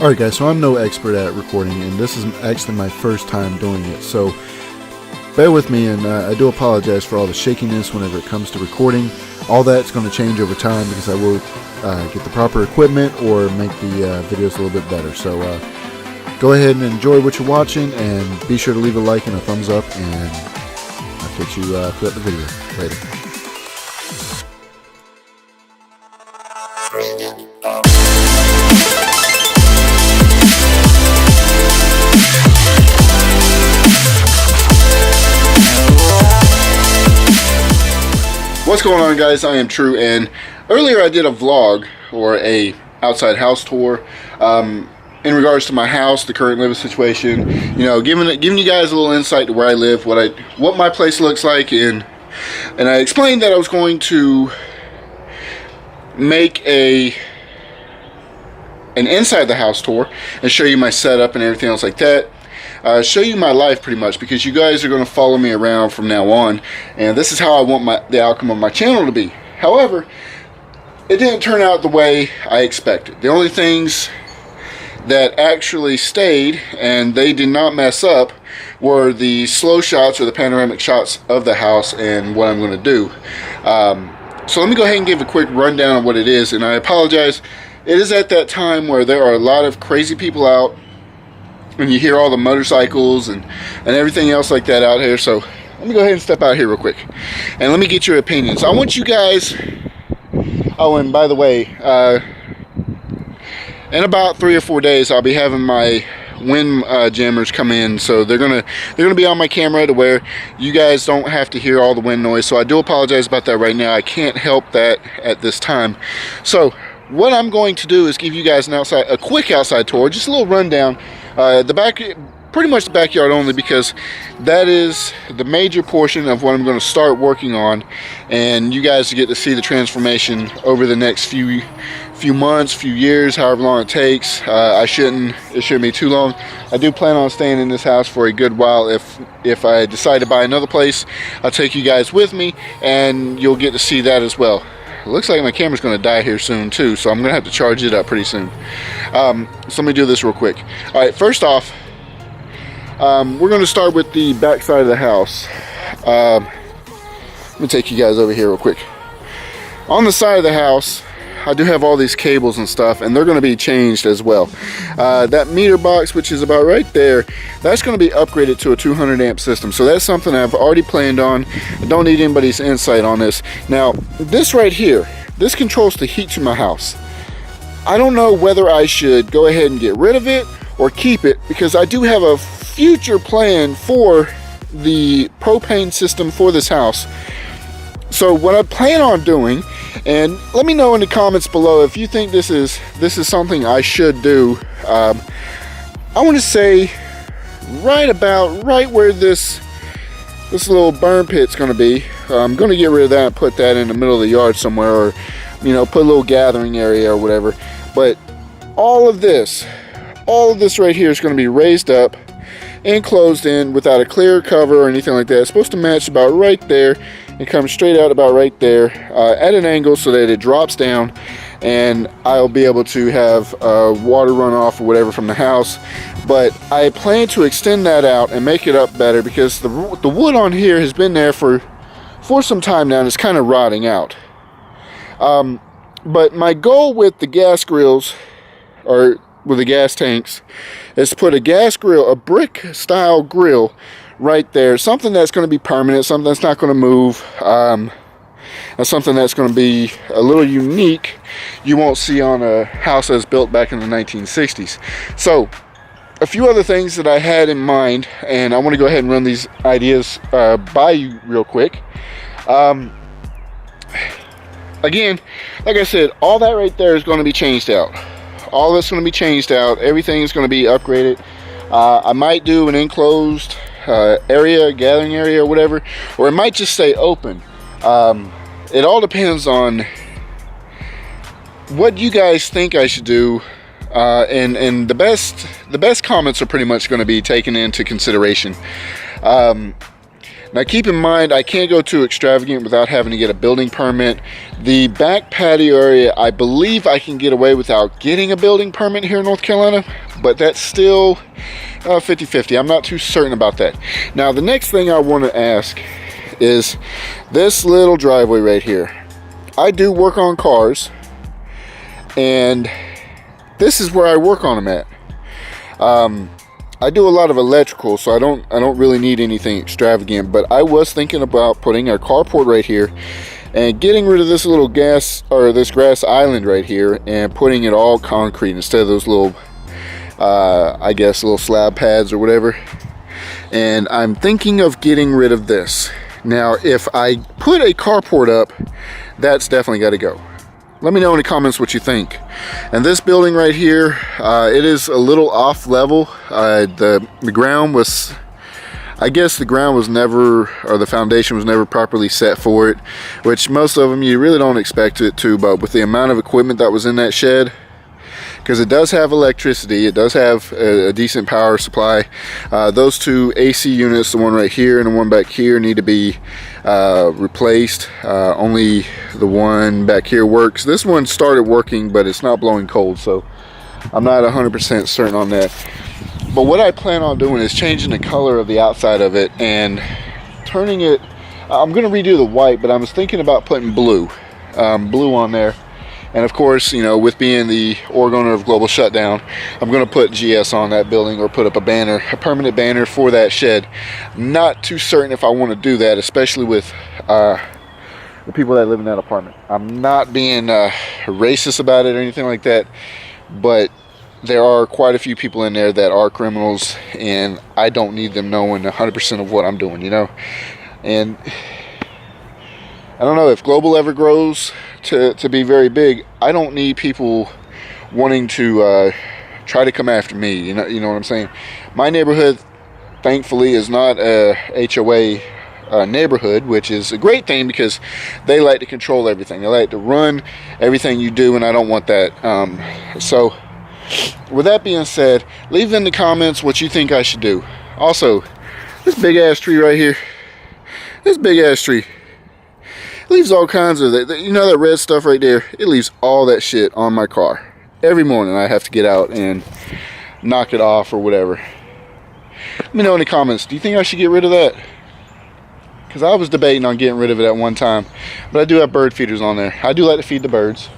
Alright guys, so I'm no expert at recording, and this is actually my first time doing it, so bear with me, and I do apologize for all the shakiness whenever it comes to recording. All that's going to change over time because I will get the proper equipment or make the videos a little bit better. So go ahead and enjoy what you're watching, and be sure to leave a like and a thumbs up, and I'll catch you throughout the video. Later. What's going on, guys? I am True, and earlier I did a vlog or a outside house tour in regards to my house, the current living situation, you know, giving you guys a little insight to where I live, what my place looks like, and I explained that I was going to make an inside the house tour and show you my setup and everything else like that. Show you my life pretty much, because you guys are going to follow me around from now on, and this is how I want the outcome of my channel to be. However, it didn't turn out the way I expected. The only things that actually stayed and they did not mess up were the slow shots or the panoramic shots of the house and what I'm going to do. So let me go ahead and give a quick rundown of what it is, and I apologize. It is at that time where there are a lot of crazy people out, and you hear all the motorcycles and everything else like that out here. So let me go ahead and step out here real quick, and let me get your opinions. I want you guys, oh, and by the way, in about 3 or 4 days I'll be having my wind jammers come in, so they're gonna be on my camera to where you guys don't have to hear all the wind noise. So I do apologize about that right now. I can't help that at this time. So what I'm going to do is give you guys a quick outside tour, just a little rundown. Pretty much the backyard only, because that is the major portion of what I'm going to start working on, and you guys get to see the transformation over the next few months, few years, however long it takes. It shouldn't be too long. I do plan on staying in this house for a good while. If I decide to buy another place, I'll take you guys with me, and you'll get to see that as well. It looks like my camera's going to die here soon too, so I'm going to have to charge it up pretty soon. So let me do this real quick. Alright, first off, we're going to start with the back side of the house. Let me take you guys over here real quick. On the side of the house, I do have all these cables and stuff, and they're going to be changed as well. That meter box, which is about right there, that's going to be upgraded to a 200 amp system. So that's something I've already planned on. I don't need anybody's insight on this. Now, this right here, this controls the heat to my house. I don't know whether I should go ahead and get rid of it or keep it, because I do have a future plan for the propane system for this house. So what I plan on doing, and let me know in the comments below if you think this is something I should do. I want to say right where this little burn pit's going to be. I'm going to get rid of that and put that in the middle of the yard somewhere, or you know, put a little gathering area or whatever. But all of this right here is going to be raised up and closed in without a clear cover or anything like that. It's supposed to match about right there and come straight out about right there at an angle so that it drops down, and I'll be able to have water runoff or whatever from the house. But I plan to extend that out and make it up better, because the wood on here has been there for some time now, and it's kind of rotting out. But my goal with the gas grills, or with the gas tanks, is to put a gas grill, a brick style grill right there, something that's going to be permanent, something that's not going to move, and something that's going to be a little unique, you won't see on a house that's built back in the 1960s. So a few other things that I had in mind, and I want to go ahead and run these ideas by you real quick. Again, like I said, all that right there is going to be changed out. All that's going to be changed out. Everything is going to be upgraded. I might do an enclosed area, gathering area or whatever, or it might just stay open. It all depends on what you guys think I should do, and the best comments are pretty much going to be taken into consideration. Now keep in mind, I can't go too extravagant without having to get a building permit. The back patio area, I believe I can get away without getting a building permit here in North Carolina, but that's still 50-50. I'm not too certain about that. Now the next thing I want to ask is this little driveway right here. I do work on cars, and this is where I work on them at. I do a lot of electrical, so I don't really need anything extravagant, but I was thinking about putting a carport right here and getting rid of this little this grass island right here and putting it all concrete instead of those little I guess little slab pads or whatever. And I'm thinking of getting rid of this. Now if I put a carport up, that's definitely got to go. Let me know in the comments what you think. And this building right here, it is a little off level. The ground was, I guess the ground was never, or the foundation was never properly set for it, which most of them you really don't expect it to, but with the amount of equipment that was in that shed, because it does have electricity, it does have a decent power supply. Those two AC units, the one right here and the one back here, need to be replaced. Only the one back here works. This one started working, but it's not blowing cold, so I'm not 100% certain on that. But what I plan on doing is changing the color of the outside of it and turning it, I'm going to redo the white, but I was thinking about putting blue on there. And of course, you know, with being the org owner of Global Shutdown, I'm going to put GS on that building or put up a banner, a permanent banner for that shed. Not too certain if I want to do that, especially with the people that live in that apartment. I'm not being racist about it or anything like that, but there are quite a few people in there that are criminals, and I don't need them knowing 100% of what I'm doing, you know. And I don't know if Global ever grows to be very big. I don't need people wanting to try to come after me. You know what I'm saying? My neighborhood, thankfully, is not a HOA neighborhood, which is a great thing because they like to control everything. They like to run everything you do, and I don't want that. So, with that being said, leave in the comments what you think I should do. Also, this big ass tree right here. This big ass tree. Leaves all kinds of that, you know, that red stuff right there. It leaves all that shit on my car. Every morning I have to get out and knock it off or whatever. Let me know in the comments, do you think I should get rid of that? Because I was debating on getting rid of it at one time, but I do have bird feeders on there. I do like to feed the birds,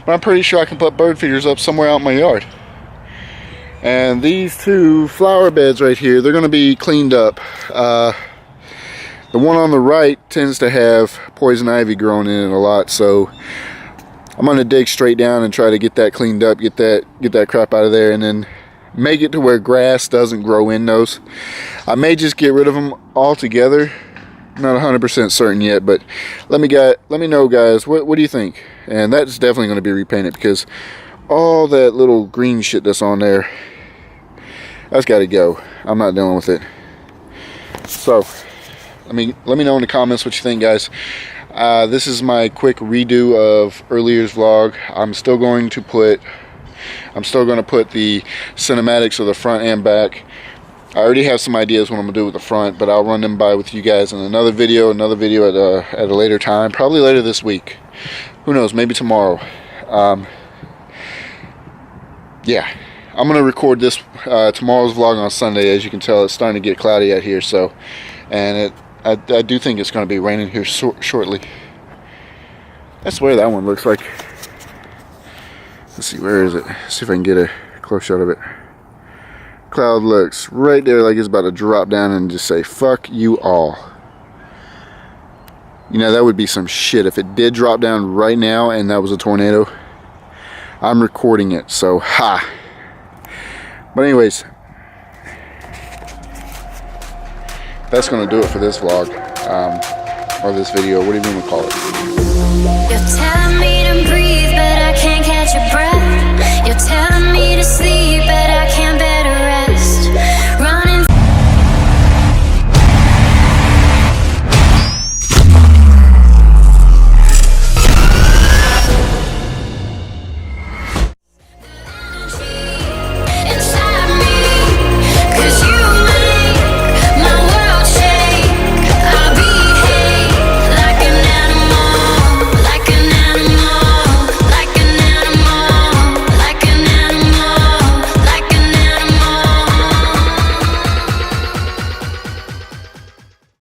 but I'm pretty sure I can put bird feeders up somewhere out in my yard. And these two flower beds right here, they're going to be cleaned up. The one on the right tends to have poison ivy growing in it a lot, so I'm gonna dig straight down and try to get that cleaned up, get that crap out of there, and then make it to where grass doesn't grow in those. I may just get rid of them altogether. Not 100% certain yet, but let me know, guys. What do you think? And that's definitely going to be repainted because all that little green shit that's on there, that's got to go. I'm not dealing with it. So let me know in the comments what you think, guys. This is my quick redo of earlier's vlog. I'm still going to put the cinematics of the front and back. I already have some ideas what I'm gonna do with the front, but I'll run them by with you guys in another video at a later time, probably later this week. Who knows? Maybe tomorrow. Yeah, I'm gonna record this tomorrow's vlog on Sunday. As you can tell, it's starting to get cloudy out here. So, and I do think it's gonna be raining here shortly. I swear that one looks like. Let's see, where is it? See if I can get a close shot of it. Cloud looks right there like it's about to drop down and just say fuck you all. You know, that would be some shit if it did drop down right now and that was a tornado. I'm recording it, so ha. But anyways, that's gonna do it for this vlog, or this video, whatever you want to call it. You're telling me to breathe, but I can't catch your breath. You're telling me